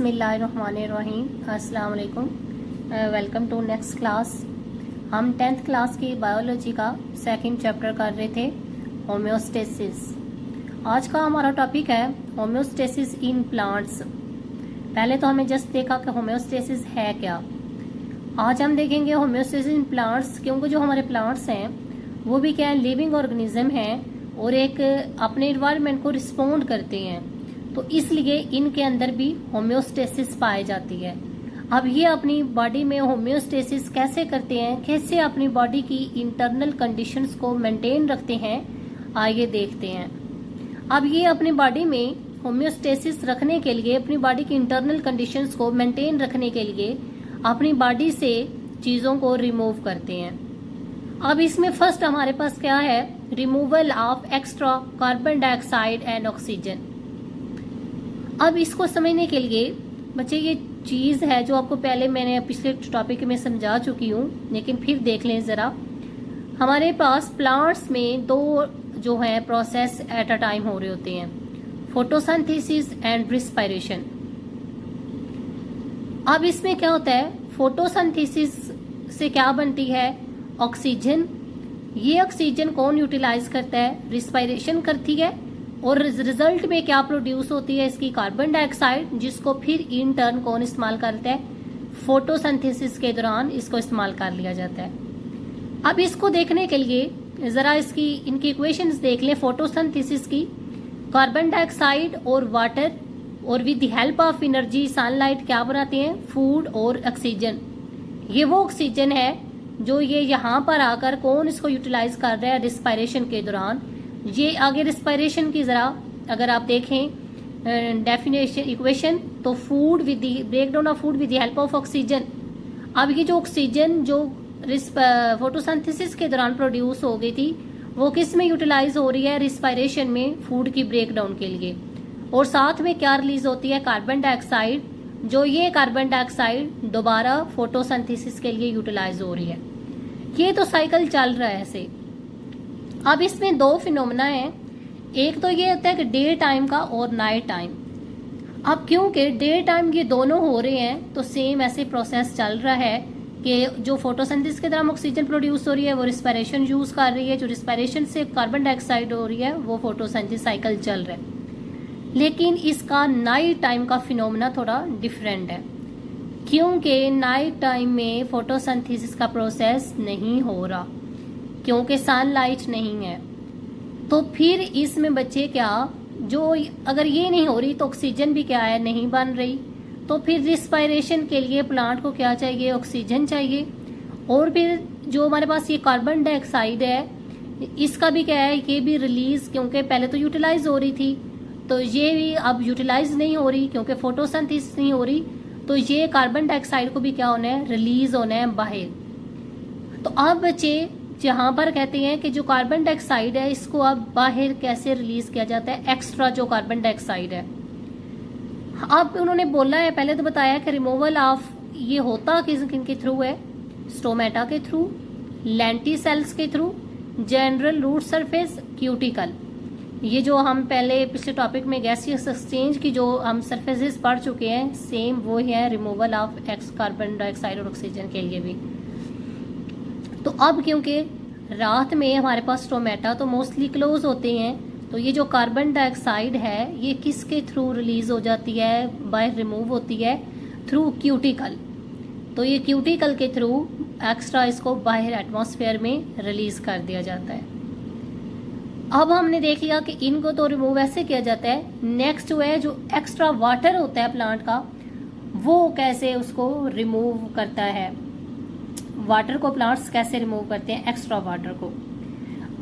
बिस्मिल्लाहिर्रहमानिर्रहीम। अस्सलाम वालेकुम। Welcome to next class. हम 10th क्लास की बायोलॉजी का सेकंड चैप्टर कर रहे थे, होम्योस्टेसिस। आज का हमारा टॉपिक है होम्योस्टेसिस इन प्लांट्स। पहले तो हमें जस्ट देखा कि होम्योस्टेसिस है क्या। आज हम देखेंगे होम्योस्टेसिस इन प्लांट्स, क्योंकि जो हमारे प्लांट्स हैं वो भी क्या है, लिविंग ऑर्गेनिज्म हैं और एक अपने इन्वायरमेंट को रिस्पोंड करते हैं, तो इसलिए इनके अंदर भी होम्योस्टेसिस पाई जाती है। अब ये अपनी बॉडी में होम्योस्टेसिस कैसे करते हैं, कैसे अपनी बॉडी की इंटरनल कंडीशंस को मेंटेन रखते हैं, आइए देखते हैं। अब ये अपनी बॉडी में होम्योस्टेसिस रखने के लिए, अपनी बॉडी की इंटरनल कंडीशंस को मेंटेन रखने के लिए अपनी बॉडी से चीज़ों को रिमूव करते हैं। अब इसमें फर्स्ट हमारे पास क्या है, removal of extra carbon dioxide and oxygen. अब इसको समझने के लिए बच्चे ये चीज़ है जो आपको पहले मैंने पिछले टॉपिक में समझा चुकी हूँ, लेकिन फिर देख लें ज़रा। हमारे पास प्लांट्स में दो जो है प्रोसेस एट अ टाइम हो रहे होते हैं, फोटोसिंथेसिस एंड रिस्पायरेशन। अब इसमें क्या होता है, फोटोसिंथेसिस से क्या बनती है, ऑक्सीजन। ये ऑक्सीजन कौन यूटिलाइज करता है, रिस्पायरेशन करती है, और रिजल्ट में क्या प्रोड्यूस होती है, इसकी कार्बन डाइऑक्साइड, जिसको फिर इन टर्न कौन इस्तेमाल करता है, फोटोसिंथेसिस के दौरान इसको इस्तेमाल कर लिया जाता है। अब इसको देखने के लिए जरा इनकी इक्वेशंस देख लें फोटोसिंथेसिस की। कार्बन डाइऑक्साइड और वाटर और with the help of energy sunlight क्या बनाते हैं, फूड और ऑक्सीजन। ये वो ऑक्सीजन है जो ये यहाँ पर आकर कौन इसको यूटिलाइज कर रहा है, रिस्पायरेशन के दौरान। ये आगे रिस्पायरेशन की जरा अगर आप देखें डेफिनेशन इक्वेशन, तो food with the breakdown of food with the help of oxygen. अब ये जो ऑक्सीजन जो फोटोसिंथेसिस के दौरान प्रोड्यूस हो गई थी, वो किस में यूटिलाइज हो रही है, रिस्पायरेशन में, फूड की ब्रेकडाउन के लिए। और साथ में क्या रिलीज होती है, कार्बन डाइऑक्साइड, जो ये कार्बन डाइऑक्साइड दोबारा फोटोसिंथेसिस के लिए यूटिलाइज हो रही है। ये तो साइकिल चल रहा है ऐसे। अब इसमें दो फिनोमेना हैं, एक तो ये होता है कि डे टाइम का और नाइट टाइम। अब क्योंकि डे टाइम ये दोनों हो रहे हैं, तो सेम ऐसे प्रोसेस चल रहा है कि जो फोटोसिंथेसिस के दौरान ऑक्सीजन प्रोड्यूस हो रही है वो रिस्पायरेशन यूज कर रही है, जो रिस्पायरेशन से कार्बन डाइऑक्साइड हो रही है वो फोटोसिंथेसिस साइकिल चल रहा है। लेकिन इसका नाइट टाइम का फिनोमेना थोड़ा डिफरेंट है, क्योंकि नाइट टाइम में फोटोसिंथेसिस का प्रोसेस नहीं हो रहा, क्योंकि सनलाइट नहीं है। तो फिर इसमें बच्चे क्या, जो अगर ये नहीं हो रही तो ऑक्सीजन भी क्या है, नहीं बन रही। तो फिर रिस्पायरेशन के लिए प्लांट को क्या चाहिए, ऑक्सीजन चाहिए। और फिर जो हमारे पास ये कार्बन डाइऑक्साइड है, इसका भी क्या है, ये भी रिलीज, क्योंकि पहले तो यूटिलाइज हो रही थी, तो ये भी अब यूटिलाइज नहीं हो रही क्योंकि फोटोसिंथेसिस नहीं हो रही। तो ये कार्बन डाइऑक्साइड को भी क्या होना है, रिलीज होना है बाहर। तो अब बच्चे जहां पर कहते हैं कि जो कार्बन डाइऑक्साइड है इसको अब बाहर कैसे रिलीज किया जाता है, एक्स्ट्रा जो कार्बन डाइऑक्साइड है। अब उन्होंने बोला है, पहले तो बताया कि रिमूवल ऑफ ये होता किनके थ्रू है, स्टोमेटा के थ्रू, लेंटिसेल्स के through, general route surface, cuticle. ये जो हम पहले पिछले टॉपिक में गैसियस एक्सचेंज की जो हम सरफेसेस पढ़ चुके हैं, सेम वो है removal of x carbon dioxide और ऑक्सीजन के लिए भी। तो अब क्योंकि रात में हमारे पास स्टोमेटा तो मोस्टली क्लोज होते हैं, तो ये जो कार्बन डाइऑक्साइड है ये किसके थ्रू रिलीज हो जाती है, बाहर रिमूव होती है, थ्रू क्यूटिकल। तो ये क्यूटिकल के थ्रू एक्स्ट्रा इसको बाहर एटमॉस्फेयर में रिलीज कर दिया जाता है। अब हमने देख लिया कि इनको तो रिमूव ऐसे किया जाता है। नेक्स्ट वो है जो एक्स्ट्रा वाटर होता है प्लांट का, वो कैसे उसको रिमूव करता है, वाटर को प्लांट्स कैसे रिमूव करते हैं, एक्स्ट्रा वाटर को।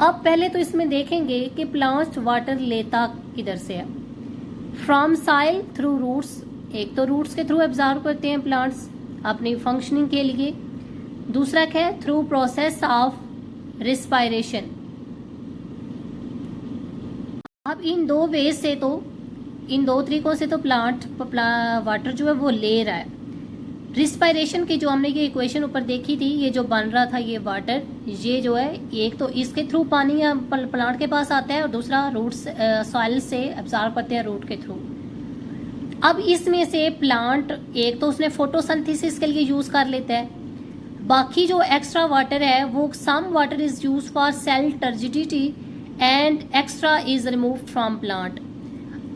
अब पहले तो इसमें देखेंगे कि प्लांट्स वाटर लेता किधर से है, फ्रॉम साइल थ्रू रूट्स। एक तो रूट्स के थ्रू एब्जॉर्ब करते हैं प्लांट्स अपनी फंक्शनिंग के लिए। दूसरा क्या है, थ्रू प्रोसेस ऑफ रिस्पायरेशन। अब इन दो वेज से, तो इन दो तरीकों से तो प्लांट वाटर जो है वो ले रहा है। रिस्पायरेशन की जो हमने ये इक्वेशन ऊपर देखी थी, ये जो बन रहा था ये वाटर, ये जो है एक तो इसके थ्रू पानी प्लांट के पास आता है, और दूसरा रूट्स सॉइल से एब्जॉर्ब करते हैं रूट के थ्रू। अब इसमें से प्लांट एक तो उसने फोटोसिंथेसिस के लिए यूज कर लेता है, बाकी जो एक्स्ट्रा वाटर है वो some water is use for cell turgidity and extra is remove from plant.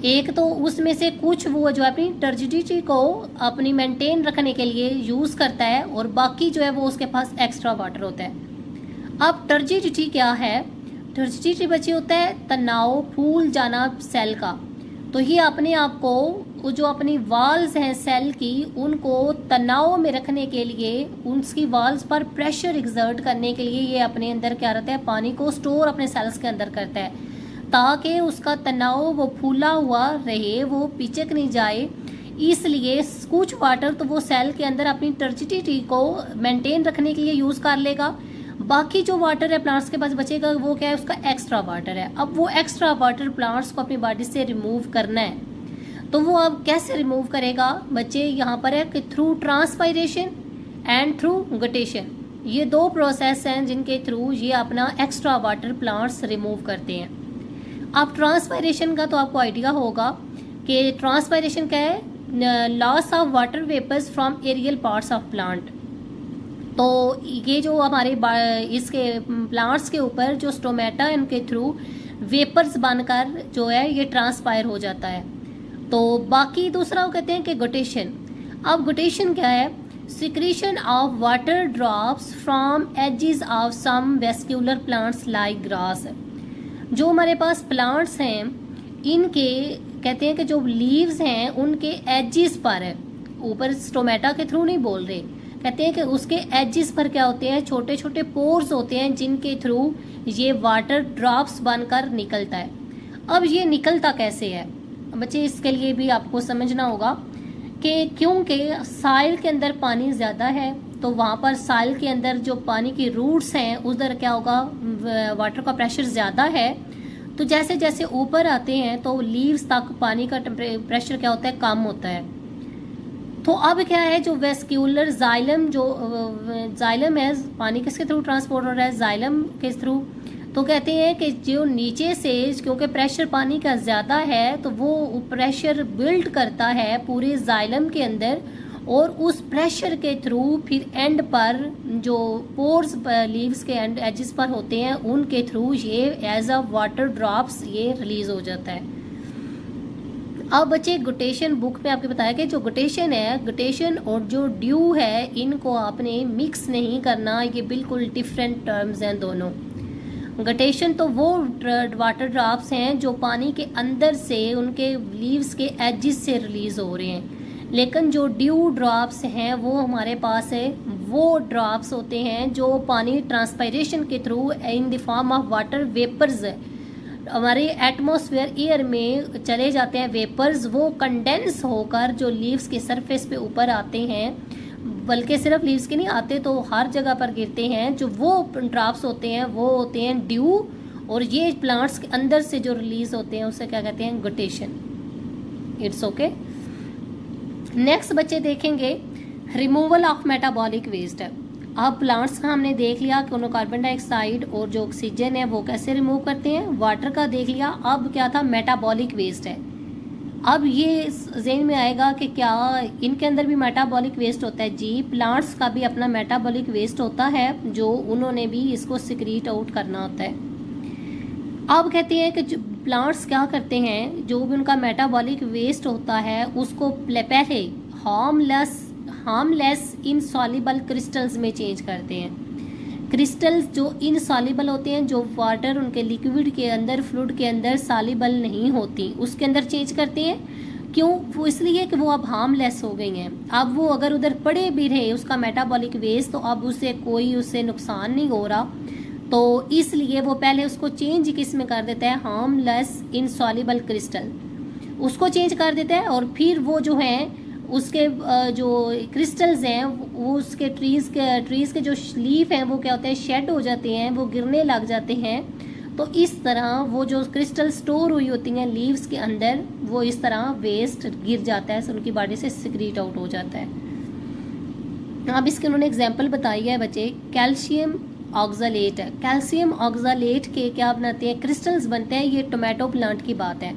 एक तो उसमें से कुछ वो जो अपनी टर्जिडिटी को अपनी मेंटेन रखने के लिए यूज करता है और बाकी जो है वो उसके पास एक्स्ट्रा वाटर होता है। अब टर्जिडिटी क्या है? टर्जिडिटी बच्चे होता है तनाव, फूल जाना सेल का। तो ये अपने आप को वो जो अपनी वाल्स हैं सेल की उनको तनाव में रखने के लिए, उसकी वाल्स पर प्रेशर एक्सर्ट करने के लिए ये अपने अंदर क्या रहता है, पानी को स्टोर अपने सेल्स के अंदर करता है ताकि उसका तनाव वो फूला हुआ रहे, वो पिचक नहीं जाए। इसलिए कुछ वाटर तो वो सेल के अंदर अपनी टर्जिडिटी को मेंटेन रखने के लिए यूज कर लेगा, बाकी जो वाटर है प्लांट्स के पास बचेगा वो क्या है, उसका एक्स्ट्रा वाटर है। अब वो एक्स्ट्रा वाटर प्लांट्स को अपनी बॉडी से रिमूव करना है, तो वो अब कैसे रिमूव करेगा बच्चे? यहाँ पर है कि through transpiration and through guttation. ये दो प्रोसेस हैं जिनके थ्रू ये अपना एक्स्ट्रा वाटर प्लांट्स रिमूव करते हैं। अब ट्रांसपायरेशन का तो आपको आइडिया होगा कि ट्रांसपायरेशन क्या है, loss of water vapours from aerial parts of plant. तो ये जो हमारे इसके प्लांट्स के ऊपर जो स्टोमेटा इनके थ्रू वेपर्स बनकर जो है ये ट्रांसपायर हो जाता है। तो बाकी दूसरा वो कहते हैं कि गटेशन। अब गटेशन क्या है? Secretion of water drops from edges of some vascular plants like grass. जो हमारे पास प्लांट्स हैं इनके कहते हैं कि जो लीव्स हैं उनके एजेस पर है, ऊपर स्टोमेटा के थ्रू नहीं बोल रहे, कहते हैं कि उसके एजेस पर क्या होते हैं, छोटे छोटे पोर्स होते हैं जिनके थ्रू ये वाटर ड्रॉप्स बनकर निकलता है। अब ये निकलता कैसे है बच्चे? इसके लिए भी आपको समझना होगा कि क्योंकि साइल के अंदर पानी ज़्यादा है तो वहाँ पर साइल के अंदर जो पानी की रूट्स हैं उधर क्या होगा, वाटर का प्रेशर ज़्यादा है। तो जैसे जैसे ऊपर आते हैं तो लीव्स तक पानी का प्रेशर क्या होता है, कम होता है। तो अब क्या है, जो वेस्क्यूलर जाइलम, जो जाइलम है, पानी किसके थ्रू ट्रांसपोर्ट हो रहा है, जाइलम के थ्रू। तो कहते हैं कि जो नीचे से क्योंकि प्रेशर पानी का ज़्यादा है तो वो प्रेशर बिल्ड करता है पूरे जाइलम के अंदर और उस प्रेशर के थ्रू फिर एंड पर जो पोर्स लीव्स के एंड एजेस पर होते हैं उनके थ्रू ये एज अ वाटर ड्रॉप्स ये रिलीज हो जाता है। अब बच्चे गुटेशन बुक में आपके बताया कि जो गुटेशन है, गुटेशन और जो ड्यू है इनको आपने मिक्स नहीं करना, ये बिल्कुल डिफरेंट टर्म्स हैं दोनों। गटेशन तो वो वाटर ड्रॉप्स हैं जो पानी के अंदर से उनके लीव्स के एजेस से रिलीज हो रहे हैं, लेकिन जो ड्यू ड्रॉप्स हैं वो हमारे पास है, वो ड्रॉप्स होते हैं जो पानी ट्रांसपायरेशन के through in the form of water vapours हमारे एटमॉस्फेयर एयर में चले जाते हैं वेपर्स, वो कंडेंस होकर जो लीव्स के सरफेस पे ऊपर आते हैं, बल्कि सिर्फ लीव्स के नहीं आते तो हर जगह पर गिरते हैं। जो वो ड्रॉप्स होते हैं वो होते हैं ड्यू, और ये प्लांट्स के अंदर से जो रिलीज होते हैं उसे क्या कहते हैं, गुटेशन। It's okay. नेक्स्ट बच्चे देखेंगे रिमूवल ऑफ मेटाबॉलिक वेस्ट। अब प्लांट्स का हमने देख लिया कि उन्होंने कार्बन डाइऑक्साइड और जो ऑक्सीजन है वो कैसे रिमूव करते हैं, वाटर का देख लिया। अब क्या था, मेटाबॉलिक वेस्ट है। अब ये ज़हन में आएगा कि क्या इनके अंदर भी मेटाबॉलिक वेस्ट होता है? जी, प्लांट्स का भी अपना मेटाबॉलिक वेस्ट होता है जो उन्होंने भी इसको सिक्रीट आउट करना होता है। अब कहते हैं कि जो प्लांट्स क्या करते हैं, जो भी उनका मेटाबॉलिक वेस्ट होता है उसको पहले हार्मलेस इनसॉल्युबल क्रिस्टल्स में चेंज करते हैं। क्रिस्टल्स जो इनसॉल्युबल होते हैं, जो वाटर उनके लिक्विड के अंदर, फ्लूइड के अंदर सॉल्युबल नहीं होती, उसके अंदर चेंज करते हैं। क्यों? वो इसलिए कि वो अब हार्मलेस हो गई हैं। अब वो अगर उधर पड़े भी रहे उसका मेटाबॉलिक वेस्ट तो अब उससे नुकसान नहीं हो रहा, तो इसलिए वो पहले उसको चेंज किस में कर देता है, हार्मलेस इनसॉल्युबल क्रिस्टल, उसको चेंज कर देता है। और फिर वो जो है उसके जो क्रिस्टल्स हैं वो उसके ट्रीज के जो लीफ हैं वो क्या होते हैं, शेड हो जाते हैं, वो गिरने लग जाते हैं। तो इस तरह वो जो क्रिस्टल स्टोर हुई होती हैं लीव्स के अंदर, वो इस तरह वेस्ट गिर जाता है, उनकी बॉडी से सिक्रीट आउट हो जाता है। अब इसके उन्होंने एग्जाम्पल बताई है बच्चे, कैल्शियम ऑक्सालेट। कैल्शियम ऑक्सालेट के क्या बनाते हैं, क्रिस्टल्स बनते हैं। ये टोमेटो प्लांट की बात है।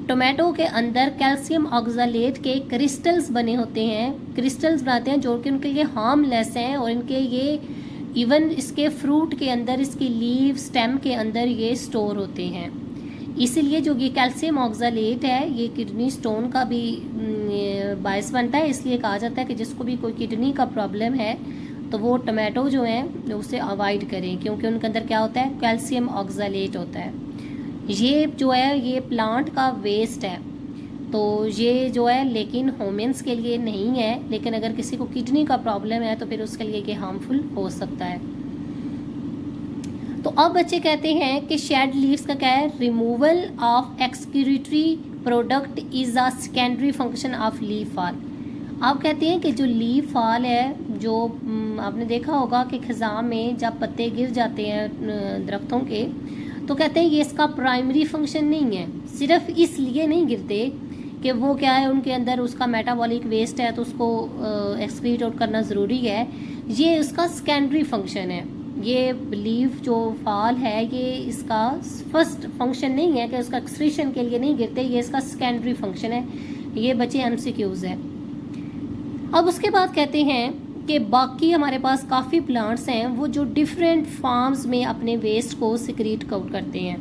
टोमेटो के अंदर कैल्शियम ऑक्सलेट के क्रिस्टल्स बने होते हैं, क्रिस्टल्स बनाते हैं जो कि उनके लिए हार्मलेस हैं, और इनके ये इवन इसके फ्रूट के अंदर, इसकी लीव स्टेम के अंदर ये स्टोर होते हैं। इसीलिए जो ये कैल्शियम ऑक्सलेट है ये किडनी स्टोन का भी बायस बनता है। इसलिए कहा जाता है कि जिसको भी कोई किडनी का प्रॉब्लम है तो वो टोमेटो जो है उसे अवॉइड करें, क्योंकि उनके अंदर क्या होता है, कैल्शियम ऑक्सलेट होता है। ये जो है ये प्लांट का वेस्ट है, तो ये जो है लेकिन ह्यूमंस के लिए नहीं है, लेकिन अगर किसी को किडनी का प्रॉब्लम है तो फिर उसके लिए ये हार्मफुल हो सकता है। तो अब बच्चे कहते हैं कि शेड लीव्स का क्या है, removal of excretory product is a secondary function of leaf fall. आप कहते हैं कि जो लीफ फॉल है, जो आपने देखा होगा कि खिज़ां में जब पत्ते गिर जाते हैं दरख्तों के, तो कहते हैं ये इसका प्राइमरी फंक्शन नहीं है। सिर्फ इसलिए नहीं गिरते कि वो क्या है, उनके अंदर उसका मेटाबॉलिक वेस्ट है तो उसको एक्सक्रीट आउट करना ज़रूरी है, ये उसका सेकेंडरी फंक्शन है। ये लीफ जो फॉल है ये इसका फर्स्ट फंक्शन नहीं है कि उसका एक्सक्रीशन के लिए नहीं गिरते, ये इसका सेकेंडरी फंक्शन है। ये बच्चे एमसीक्यूज़ है। अब उसके बाद कहते हैं कि बाकी हमारे पास काफ़ी प्लांट्स हैं वो जो डिफरेंट फॉर्म्स में अपने वेस्ट को सिक्रीट आउट करते हैं।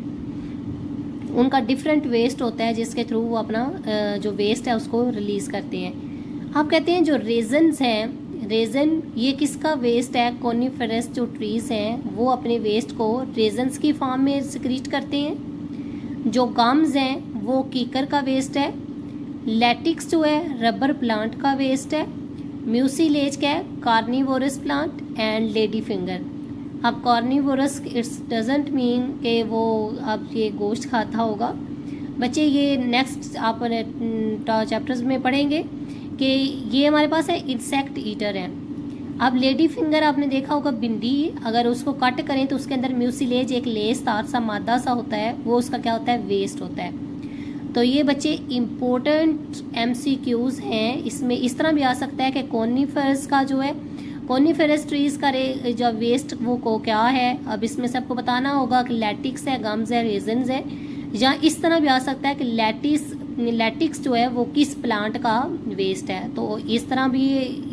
उनका डिफरेंट वेस्ट होता है जिसके थ्रू वो अपना जो वेस्ट है उसको रिलीज़ करते हैं। आप कहते हैं जो रेजन्स हैं, रेजन ये किसका वेस्ट है, कोनिफेरस जो ट्रीज़ हैं वो अपने वेस्ट को रेजन्स की फॉर्म में सिक्रीट करते हैं। जो गम्स हैं वो कीकर का वेस्ट है। लैटिक्स जो है रबर प्लांट का वेस्ट है। म्यूसिलेज क्या है, carnivorous plant and lady finger. अब कार्निवोरस इट्स डजेंट मीन कि वो अब ये गोश्त खाता होगा। बच्चे ये नेक्स्ट आप चैप्टर्स में पढ़ेंगे कि ये हमारे पास है इंसेक्ट ईटर है। अब लेडी फिंगर आपने देखा होगा भिंडी, अगर उसको कट करें तो उसके अंदर म्यूसिलेज एक लेसदार सा मादा सा होता है, वो उसका क्या होता है, वेस्ट होता है। तो ये बच्चे इम्पोर्टेंट एमसीक्यूज़ हैं। इसमें इस तरह भी आ सकता है कि कोनिफरस का जो है, कोनिफेरस ट्रीज़ का जो वेस्ट वो को क्या है, अब इसमें सबको बताना होगा कि लैटिक्स है, गम्स है, रेजन्स है। या इस तरह भी आ सकता है कि लैटिक्स जो है वो किस प्लांट का वेस्ट है। तो इस तरह भी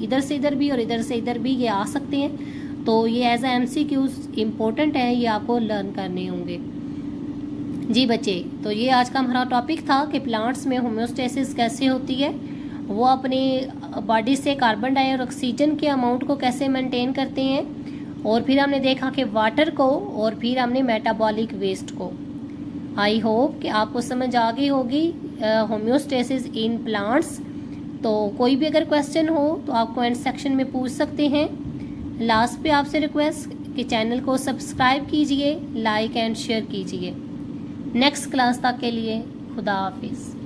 इधर से इधर भी और इधर से इधर भी ये आ सकते हैं। तो ये एज ए एमसीक्यूज़ इम्पोर्टेंट है, ये आपको लर्न करने होंगे। जी बच्चे, तो ये आज का हमारा टॉपिक था कि प्लांट्स में होम्योस्टेसिस कैसे होती है, वो अपने बॉडी से कार्बन डाइऑक्साइड और ऑक्सीजन के अमाउंट को कैसे मेंटेन करते हैं, और फिर हमने देखा कि वाटर को, और फिर हमने मेटाबॉलिक वेस्ट को। आई होप कि आपको समझ आ गई होगी होम्योस्टेसिस इन प्लांट्स। तो कोई भी अगर क्वेश्चन हो तो आप कमेंट सेक्शन में पूछ सकते हैं। लास्ट पे आपसे रिक्वेस्ट कि चैनल को सब्सक्राइब कीजिए, लाइक एंड शेयर कीजिए। नेक्स्ट क्लास तक के लिए खुदा हाफिज़।